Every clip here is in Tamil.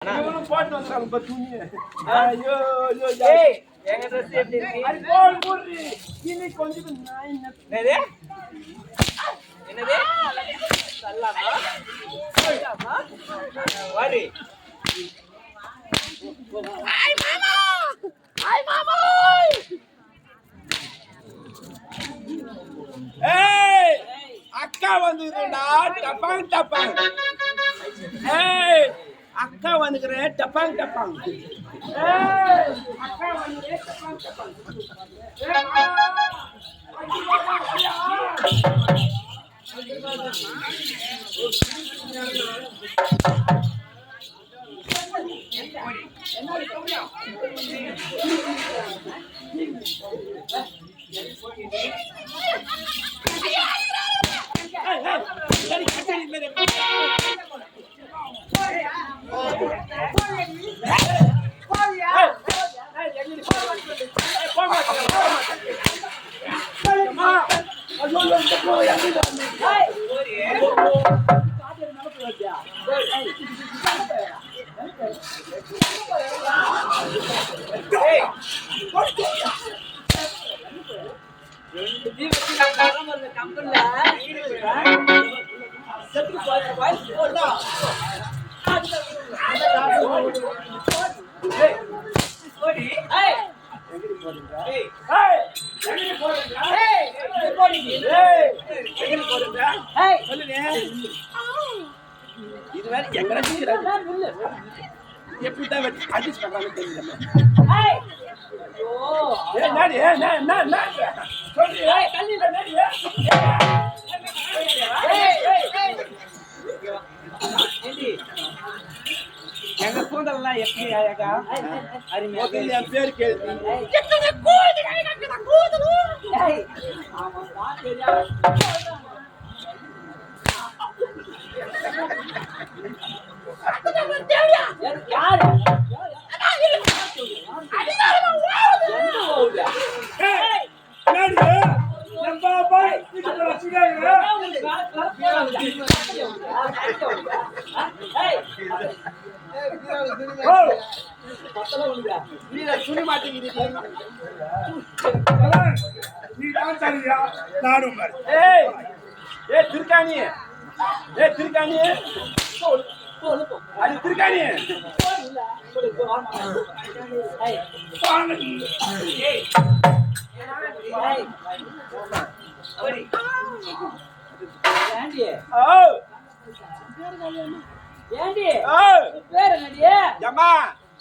இவனும் போட்டு வந்தாங்க இப்ப துணி. ஐயோ ஐயோ ஏய் எங்க Dress எப்படி இருக்கு? அது போல் போடு. இன்னைக்கு கொஞ்சம் நான் என்னது? என்னது? சல்லாமா? சல்லாமா? வாடி. ஹாய் மாமா. ஹாய் மாமா. ஏய் அக்கா வந்துருடா டப்பாங் டப்பாங். ஏய் அக்கா வந்துக்கறே டப்பாங் டப்பாங். ஏய் அக்கா வந்துரே டப்பாங் டப்பாங். ஏய் மாமா எப்படிதான் அட்ஜஸ்ட் பண்றாங்கன்னு தெரியல. எங்க கூந்தல்லாம் எப்படி அழகா அருமையா என் பேர் கேள்வி. துணி மாட்டேங்கிறீங்க. திருக்காணி திருக்காணி அது திருக்காணி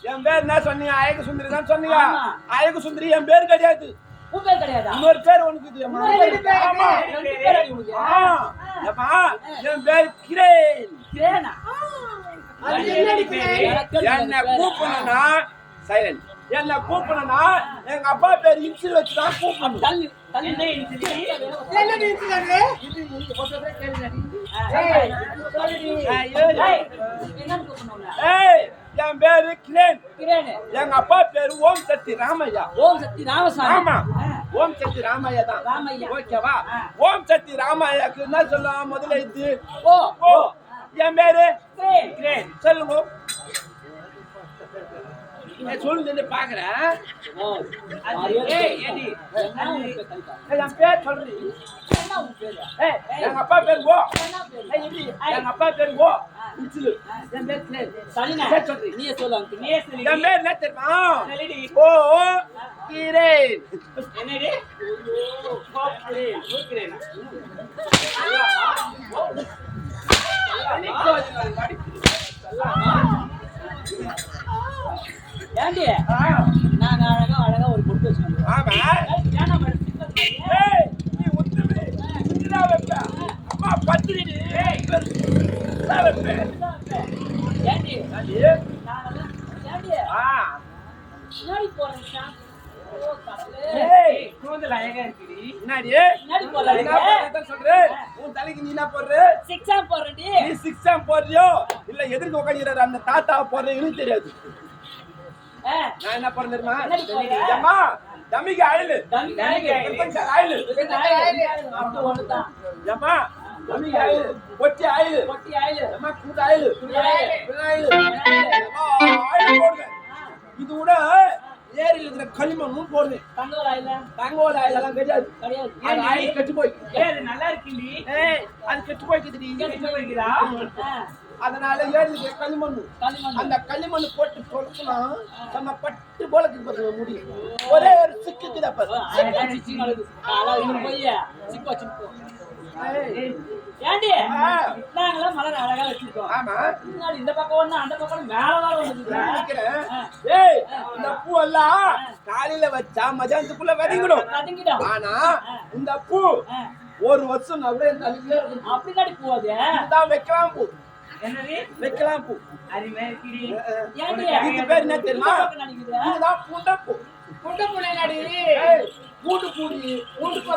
என் பேர் என்ன சொன்னீங்க? அழகு சுந்தரி தான் சொன்னீங்க. அழகு சுந்தரி என் பேர் கிடையாது. இன்னொரு பேர் உனக்கு என் பேர் கிரேன். என்ன கூப்பிடணும்னா சைலண்ட். என்ன கூப்பிடணும்னா எங்க அப்பா பேர் இன்சில் வச்சுதான் கூப்பிடணும். என் பேரு கிரேன். எங்க அப்பா பேரு ஓம் சக்தி ராமையா. ஓம் சக்தி ராமசாமி. ஆமா ஓம் சக்தி ராமையா தான். ஓகேவா? ஓம் சக்தி ராமையாக்கு என்ன சொல்லலாம்? முதல்ல இது ஓ ஓ. என் பேரு கிரேன். சொல்லுங்க. சொல்லுங்க பாக்குறேன். என் பேர் சொல்றீ. எங்க அப்பா பேர் ஓ. எங்க அப்பா பேர் ஓ. என் பேர் கிரேன். நீ சொல்லு. என் பேர் என்ன தெரியுமா? ஓ கிரேன். என்னடி? ஏண்டி நான் அழகா ஒரு பொட்டு வச்சுக்கணும். ஆமா நீ உத்தமே சுந்தரா வெப்ப அம்மா பத்திரிடி வெப்ப ஏண்டி நான் ஏண்டி முன்னாடி போறேன். ஓ கடவுளே கூந்தல் அழகா இருக்குடி. முன்னாடி போறேன் சொல்றேன். உன் தலைக்கு நீ என்ன போடுற? சிக்ஸாம் போறேன்டி. நீ சிக்ஸாம் போறியோ இல்ல எதிர்க்க உட்கார்ந்திருக்கிற அந்த தாத்தா போறேன்னு தெரியாது. நான் என்ன பண்ண தெரியுமா? அம்மா தம்பிக்கு ஆயிலு ஆயிலு அம்மா தம்பிக்கு ஆயிலு பொட்டி ஆயிலு அம்மா கூட்டு ஆயிலு ஆயிலு களிமண்ணும் போடுவேன். தங்கோல ஆயில தங்கோல ஆயிலெல்லாம் கிடையாது. கிடையாது. அது ஆயில் கெட்டு போய். அது நல்லா இருக்குடி. அது கெட்டு போய்க்குதுடி. கெட்டு போய்க்குதா? அதனால ஏழுக்கு களிமண். அந்த களிமண் போட்டு தொலைக்கனா நம்ம பட்டு போலக்கு பாருங்க முடி. ஒரே ஒரு சிக்குக்குதா பாரு. சிக்கி மலது. ஆளா இங்க போய் சிக்கு வச்சிட்டு. ஏண்டி? நாங்கள மலர் அழகா வச்சிருக்கோம். ஆமா. முன்னாடி இந்த பக்கம் ஒண்ணு அந்த பக்கம் மேல வர வந்துருக்கு. ஏய் இந்த பூ எல்லாம் காலையில வச்சா மதியானத்துக்குள்ள வதங்கிடும். ஆனா இந்த பூ ஒரு வருஷம் அப்படியே தலையில அப்படி காடி போவாது. இதான் வைக்கலாம் பூ. என்னது? வைக்கலாம் பூ. அருமையா இருக்குடி. ஏண்டி? இது பேர் என்ன தெரியுமா? இதுதான் புண்டப்பூ. புண்டப்பூ என்னடி? பூண்டு பூடி. பூண்டு பூ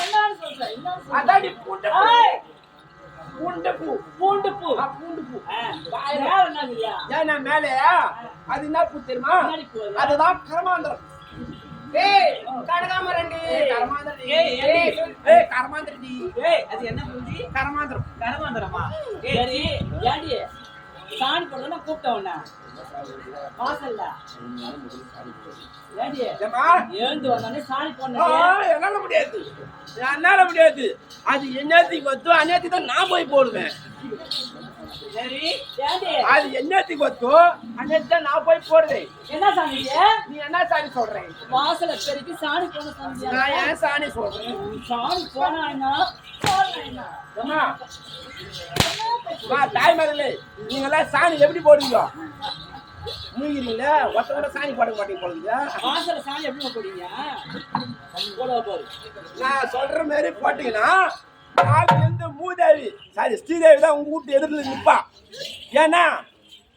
என்னன்னு சொல்ற? அதாடி புண்டப்பூ. புண்டப்பூ. பூண்டுப்பூ. பூண்டுப்பூ. மேல என்னதுயா? ஏன்னா மேலே அது என்ன பூ தெரியுமா? அதுதான் கரமாந்திரம். ஏய் கனகாமரண்டி. கரமாந்திரம். கரமாந்திரடி. அது என்ன பூஞ்சி? கரமாந்திரம். கரமாந்திரமா? சரி ஏண்டி? சாணி போடுறேன்னா கூப்பிட்ட உடனே வாசல்ல ஏண்டி? எழுந்து வந்தானே சாணி போடணும். என்னால முடியாது. என்னால முடியாது. அது என்னத்துக்கு வத்தோ அந்நேரத்துக்கு தான் நான் போய் போடுவேன். சரி ஏண்டி? அது என்னத்துக்கு வத்தோ அந்நேரத்துக்கு தான் நான் போய் போடுவேன். என்ன சாணி? நீ என்ன சாணி சொல்றேன்? வாசல பெருக்கி சாணி போன சாணி. நான் ஏன் சாணி சொல்றேன்? சாணி போனா என்ன? போனா என்ன? தாய் மகளே நீங்க எல்லாம் சாணி எப்படி போடுவீங்க? மூங்கிறீங்கள ஒத்த கூட சாணி போட மாட்டீங்க போடுங்க. வாசல சாணி எப்படி போடுவீங்க? போட போடு. நான் சொல்ற மாதிரி போட்டீங்கன்னா நாளைக்கு இருந்து மூதேவி சாரி ஸ்ரீதேவி தான் உங்க வீட்டு எதிரில் நிற்பா. ஏன்னா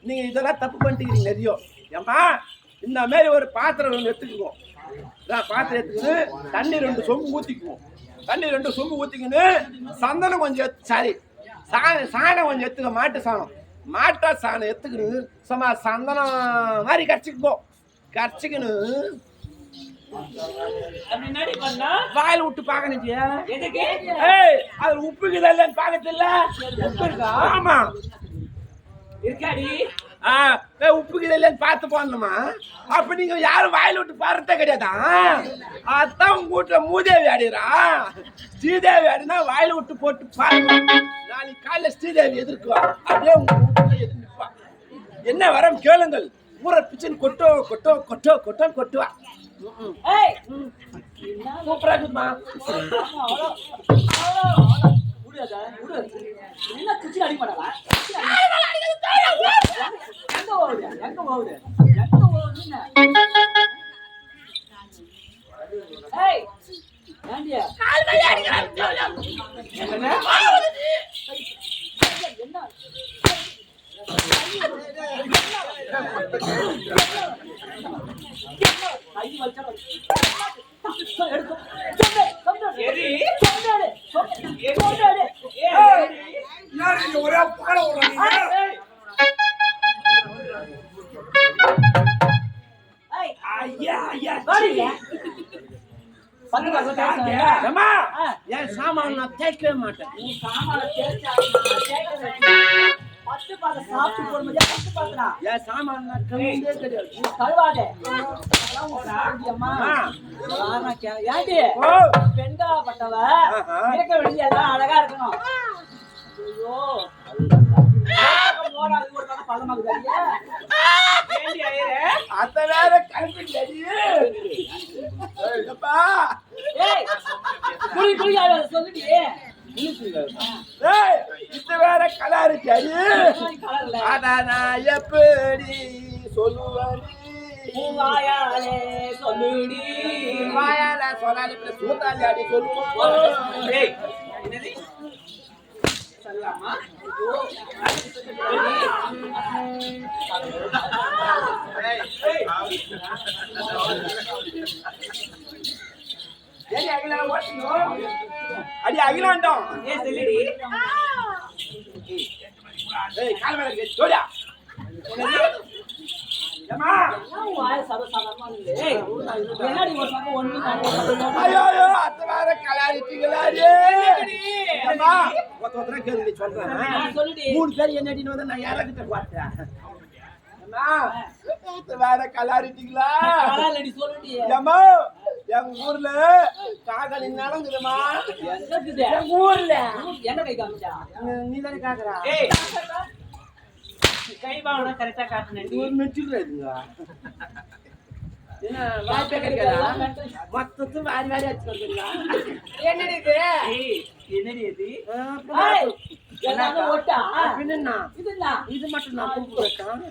நீங்க இதெல்லாம் தப்பு பண்ணிட்டீங்க நிறைய. ஏம்மா இந்த மாதிரி ஒரு பாத்திரம் ஒன்று எடுத்துக்குவோம். பாத்திரம் எடுத்துக்கின்னு தண்ணி 2 சொம்பு ஊற்றிக்குவோம். தண்ணி 2 சொம்பு ஊற்றிக்கின்னு சந்தனம் கொஞ்சம் சாரி சாணம் கொஞ்சம் எடுத்துக்க. மாட்டு சாணம் மாட்டா சாணம் எடுத்துக்கின்னு சும்மா சந்தனம் மாதிரி கரைச்சிக்குவோம். கரைச்சிக்கின்னு வாயில விட்டு பாக்கணும். அது உப்புக்குதா இல்லன்னு பாக்கறது இல்ல? உப்பு இருக்கா? ஆமா இருக்காடி. உப்புக்குதா இல்லன்னு பார்த்து போடணுமா? அப்ப நீங்க யாரும் வாயில விட்டு பாருறதே கிடையாதா? அதான் உங்க வீட்டுல மூதேவி ஆடிறா. ஸ்ரீதேவி ஆடினா வாயில விட்டு போட்டு பாருங்க. நாளைக்கு காலையில ஸ்ரீதேவி எதிர்க்குவா. அப்படியே உங்க வீட்டுல எதிர்த்து நிற்பா. என்ன வரம் கேளுங்கள். ஊரை பிச்சுன்னு கொட்டோ கொட்டோ கொட்டோ கொட்டோன்னு கொட்டுவா. சூப்பரா இருக்குமா? ஒரே பாட என் சாமான் நான் தேய்க்கவே மாட்டேன். என் சாமான் நான் கழுவவே கிடையாது. பெண்காப்பட்டவ இருக்க வேண்டியதான் அழகா இருக்கணும். அத்த வேற கல்வி சொல்லுடி. இது வேற கலரு அத நான் எப்படி சொல்லுவடி? வாயாலே சொல்லுடி. வாயால சொல்லாடி சூத்தாண்டி அடி சொல்லுவோம். சொல்லலாமா? அடி அகிலாண்டம். ஐயோ அத்த வேற கலாரிட்டீங்களா? 3 பேர் என்னடின்னு வந்து நான் யாராக்கிட்ட பார்த்தேன். அண்ணா, வேற கலாரிட்டீங்களா? கலாலடி சொல்லுடி. ஏம்மா, எங்க ஊர்ல காக்காளி நடங்குதுமா. எங்க இருக்குது? எங்க ஊர்ல என்ன கை காமிச்சா? நீ தானே காக்குறா? ஏய் கை வாங்கினா கரெக்டா காட்டுனேன் இது ஒரு மெட்டீரியல் இதுங்க. என்ன வாய்ப்பே கிடைக்காதா? மொத்தத்தும் வாரி வாரி வச்சு வந்துருக்கா. என்னடி இது? ஏய் என்னடி இது ஏய், எல்லாமே ஒட்டா? பின்னா இதுன்னா? இது மட்டும் நான் கூப்பிடுறேன்.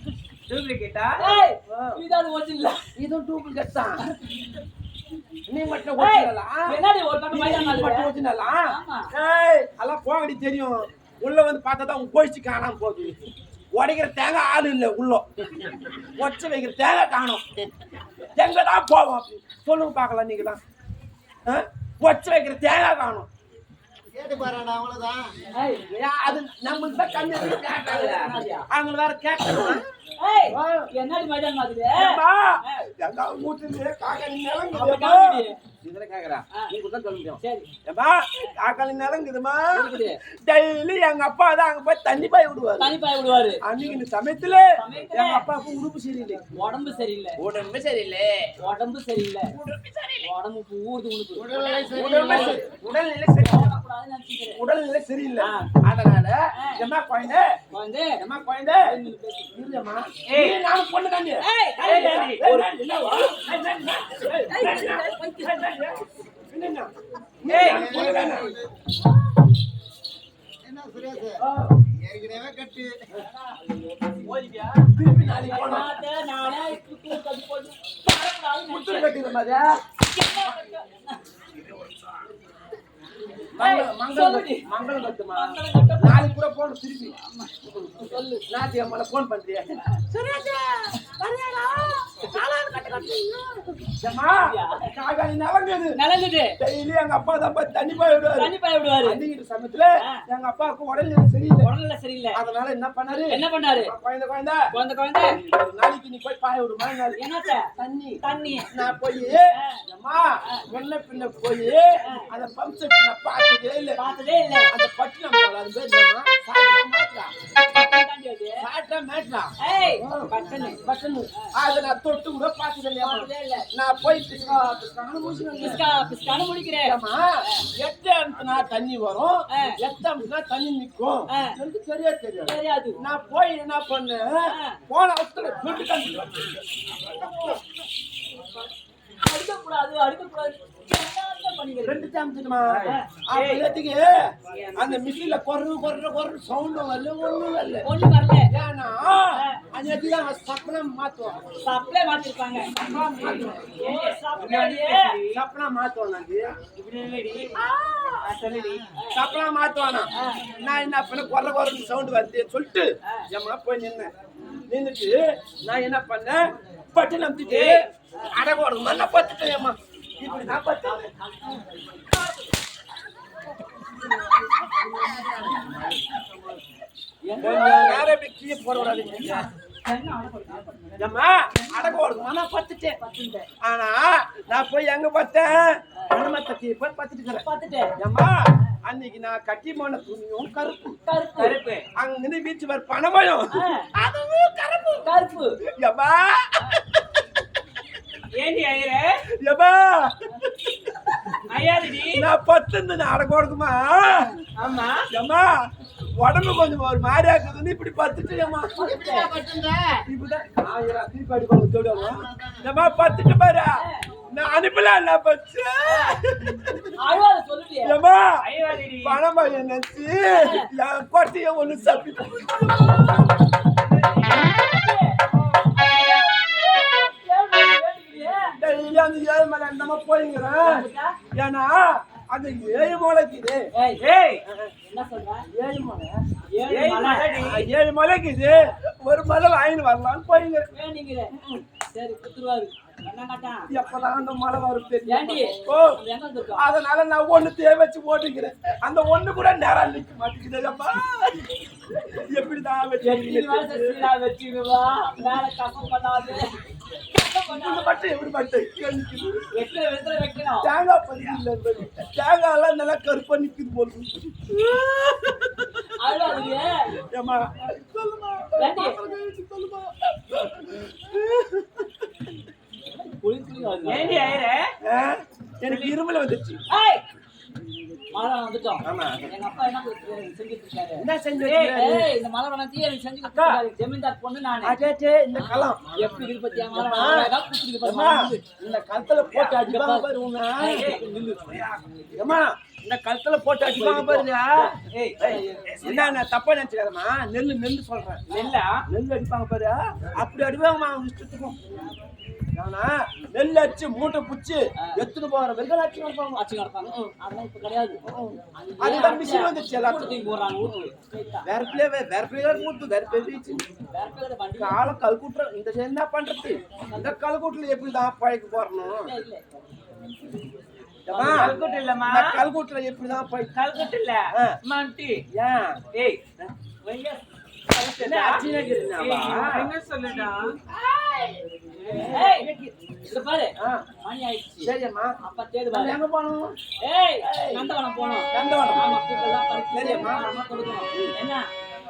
டூப்ளிகேட்டா ஏய், இதாவது ஒரிஜினல். இதுவும் டூப்ளிகேட் தான். நீ மட்டும் ஏய், ஒரிஜினலா? என்னடி ஒரு பக்கம் நீ மைதான் மட்டும் மாதிரி? ஒரிஜினலா? ஆமா. ஏய், அதெல்லாம் போங்கடி தெரியும். உள்ள வந்து பார்த்தா தான் உன் போயிடுச்சு காணாம போகுது. உடைக்கிற தேங்காய் ஆள் இல்லை உள்ள. ஒச்ச வைக்கிற தேங்காய் காணும். எங்கதான் போவோம் அப்படி சொல்லுங்க பார்க்கலாம் நீங்க தான். ஒச்ச வைக்கிற தேங்காய் காணும். கேட்டு பாருடா அவ்வளவுதான். ஏய், அது நம்மளுக்கு தான் கம்மி கேட்டாங்க. அவங்க வேற கேட்கணும். ஏய், என்னடி மைதான் மாதிரி? ஏம்மா, எங்க வீட்டுல காக்காளி நிலங்குதுமா. இதுல கேக்குறா நீ கூட சொல்ல முடியும். சரி, ஏம்மா, காக்காளி நிலங்குதுமா. இருக்குது. டெய்லி எங்க அப்பா தான் அங்க போய் தண்ணி பாய் விடுவாரு. தனி பாய விடுவாரு. அன்னைக்கு இந்த சமயத்துல எங்க அப்பாவுக்கு உடுப்பு சரியில்லை. உடம்பு சரியில்லை. உடம்பு சரியில்லை. உடம்பு சரியில்லை. உடம்பு ஊறுது உனக்கு. உடல்நிலை சரியில்லை. கூடாதுன்னு நினைச்சுக்கிறேன். உடல்நிலை சரியில்லை. அதனால எம்மா குழந்தை, வந்து எம்மா குழந்தை இல்லம்மா. ஏய், நான் பொண்ணு தாண்டி. ஏய், என்ன சுரேஷ் ஏற்கனவே கட்டு திருப்பி நாளைக்கு போனோம். நானே இப்படி கட்டி போட்டு வரக்கூடாதுன்னு முத்து நினைச்சேன். கட்டிடுமா அது? மங்களம் கட்டுமா? நாளைக்கு கூட போகணும் திருப்பி. சொல்லு. ஞாயிற்றுக்கிழமை போன் பண்றியா? ஏம்மா, காக்காளி நலங்குது. நலங்குது. டெய்லி எங்க அப்பா தான் போய் தண்ணி பாய் விடுவாரு. தண்ணி பாய விடுவாரு. அன்னைக்கு சமயத்துல எங்க அப்பாவுக்கு உடல்நிலை சரியில்லை. உடல்ல சரியில்லை. அதனால என்ன பண்ணாரு? என்ன பண்ணாரு? குழந்தை குழந்தை குழந்தை ஒரு நாளைக்கு நீ போய் பாய விடுமா? என்னத்த? தண்ணி தண்ணி. நான் போய் அம்மா முன்ன பின்ன போய் அந்த பம்ப் செட் நான் பார்த்ததே இல்லை. பார்த்ததே இல்ல. அந்த பட்டினம் அது பேர் என்னம்மா? சாட்டா மேட்லா. தாண்டி அது. சாட்டா மேட்லா. ஏய், பட்டனு. பட்டன் அதை நான் தொட்டு கூட பார்த்தது இல்லையா? பார்த்ததே இல்ல. நான் போய் பிஸ்கான மூசி பிஸ்கான முடிக்கிறேன். எட்டு அனுப்புனா தண்ணி வரும், ஆ. எட்டு அனுப்புனா தண்ணி நிற்கும். ஆ. எனக்கு தெரியாது தெரியாது. தெரியாது. நான் போய் என்ன பண்ணேன்? போன அவசரத்துல துட்டு தண்ணி அடிக்கக்கூடாது, அடிக்கக்கூடாது. என்னதான் பண்ணிக்கிறது? ரெண்டு சாமிச்சுமா அந்த மிஷின்ல கொர்ரு சவுண்ட் வரல, ஒண்ணும் வரல. ஒண்ணு வரல. ஏன்னா அன்னைக்கு சப்பனா மாத்துவோம். சப்ளை மாத்திருப்பாங்க. சப்பனா மாத்துவோம். இப்படி இல்லடி சப்பனா மாத்துவானா? நான் என்ன பண்ண கொர்ரு சவுண்ட் வருது சொல்லிட்டு ஏமா போய் நின்னுட்டு நான் என்ன பண்ணேன்? பட்டு நம்பிட்டு அடகோடு மண்ணை பத்துட்டேன். ஏமா இப்படி நான் பத்து நேரம் இப்படி கீழே போடக்கூடாது. ஏம்மா அடகோடு மண்ணை பத்துட்டேன். ஆனா நான் போய் எங்க பார்த்தேன்? மணமத்தக்கு போய் பத்துட்டு பார்த்துட்டேன். ஏம்மா அன்னைக்கு நான் கட்டி போன துணியும் கருப்பு கருப்பு அங்கிருந்து வீச்சு வர பணமயம் அதுவும் கருப்பு கருப்பு. ஏம்மா ஏண்டி ஐயரே ஏம்மா ஐயாடி நான் பத்து அடக்கோடுக்குமா? ஆமா ஏம்மா உடம்பு கொஞ்சம் ஒரு மாதிரி ஆக்குதுன்னு இப்படி பத்துட்டு ஏம்மா இப்படிதான் திருப்பி அடிப்பாங்க தொடுவாங்க. ஏம்மா பத்துட்டு பாரு நான் அனுப்பலாம் இல்ல பச்சு. அழுவாத சொல்லுடியே. ஏம்மா ஐயாடி பணமயம் நினைச்சு என் கொட்டைய ஒண்ணு சப்பி டெய்லி அந்த ஏழு மலை நம்ம போய்ங்கிறேன். ஏன்னா அந்த ஏழு மலைக்குது. ஏய் என்ன சொல்ற? ஏழு மலை ஏய் மலடி ஏழு மலைக்குது. ஒரு மலை வாங்கிட்டு வரலான்னு போய்ங்கிறேன். வேண்டிங்கிற. சரி குத்துருவாரு. என்ன காட்டான்? எப்பதான் அந்த மலை வரும் தெரியும். ஏண்டி? ஓ அது எங்க வந்திருக்கோம்? அதனால நான் ஒண்ணு தேவச்சு ஓட்டுக்கிறேன். அந்த ஒண்ணு கூட நேரம் நிக்க மாட்டேங்குது. அப்பா எப்படிதான் வச்சுருவா. மேல கசம் பண்ணாது. மட்டும் எப்படி மட்டும் வெட்டுற வெட்டுற வைக்கணும். தேங்காய் பறி இல்லை. தேங்காய் எல்லாம் நல்லா கருப்பா நிக்குது போல. அழுவாதீங்க. ஏம்மா சொல்லுமா ஏண்டி? சொல்லுமா பாருங்க. ஏண்டி ஐயர ஆ? எனக்கு இருமல் வந்துச்சு ஏய், மழை வந்துட்டோம். ஆமா. எங்க அப்பா என்ன செஞ்சுட்டு இருக்காரு? என்ன செஞ்சு ஏய், வச்சிருக்காரு? ஏய், இந்த மழை வளர்த்தி எனக்கு செஞ்சு கொடுத்தாரு. ஜமீன்தார் பொண்ணு நானு. அடே, இந்த களம் எப்படி இருக்கு பத்தியா மழை அழகா குத்துருக்கு பாரு, அம்மா, மழை வந்து. இந்த கழுத்துல போட்டு அடிப்பாங்க பாரு உன்னை. அம்மா, இந்த கழுத்துல போட்டு அடிப்பாங்க பாருங்க. என்ன தப்பா நினைச்சுக்காதம்மா, நெல்லு சொல்றேன். நெல்லா நெல் அடிப்பாங்க பாரு, அப்படி அடிப்பாங்கம்மா அவங்க இஷ்டத்துக்கும். ஆனா நெல் அடிச்சு மூட்டை புடிச்சு எடுத்துட்டு போற வரைக்கும் அடிச்சு நடப்பாங்க. ஆட்சி நடப்பாங்க. அதெல்லாம் இப்ப கிடையாது. அதுதான் மிஷின் வந்துச்சு எல்லாத்துக்கும். தூக்கி போடுறாங்க ஊருக்கு. ஸ்ட்ரைட்டா. வேற பிள்ளைகள் மூட்டு வேற பேச்சு வேற பேரு வண்டி காலை கல்கூட்டுற இந்த என்ன பண்றது? இந்த கல்கூட்டுல எப்படிதான் பழக்க போறணும்? இல்ல. ஏம்மா, கல்குட்டு இல்லம்மா இந்த கல்கூட்டுல எப்படிதான் பழக்க? கல்குட்டு இல்ல ஆ. மாண்டி ஏன் ஏய் வையா என்ன ஆச்சுன்னு கேக்குறீங்களா? என்ன சொல்லுடா ஏய், இங்க பாரு. ஆ, மணி ஆயிடுச்சு. சரியம்மா. அப்பா தேடு நம்ம பாரு. எங்க போனோம்? ஏய், நந்தவனம் போனோம். நந்தவனம். ஆமா, பூக்கெல்லாம் பறிச்சு சரிம்மா. மாமா கொடுக்கணும். என்ன?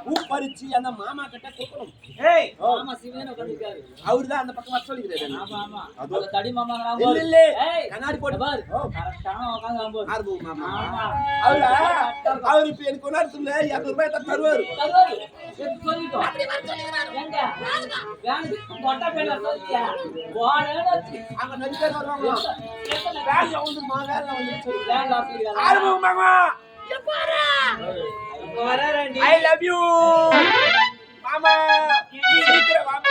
பூ பறிச்சு அந்த மாமா கிட்ட கொடுக்கணும். ஏய் மாமா சிவனே உட்கார்ந்திருக்காரு. அவருதான் அந்த பக்கம் வர சொல்லிக்கிறாரு. ஆமா, ஆமா. அந்த தடி மாமாங்கறான் இல்ல பாரு. இல்ல, ஏய், கண்ணாடி போட்டு பாரு. ஓ, கரெக்டான உட்கார்ந்து பாரு. ஆர்பு மாமா. ஆமா. அவரு இப்ப எனக்கு கொண்டாடுத்துல 200 ரூபாய் தருவாரு. தருவாரு. எடுத்து சொல்லிட்டோம். ஏங்க? வேனுக்கு மொட்டை பேர்ல சொல்லியா? போடன்னு வச்சு. அங்க நிறைய பேர் வருவாங்க. வேலை வந்துருமா, வேலை வந்துருச்சு. வேன் ஆசிரியர். ஆர்பு மாமா, வராரண்டி I love you மாமா. சீக்கிரம் வாங்க.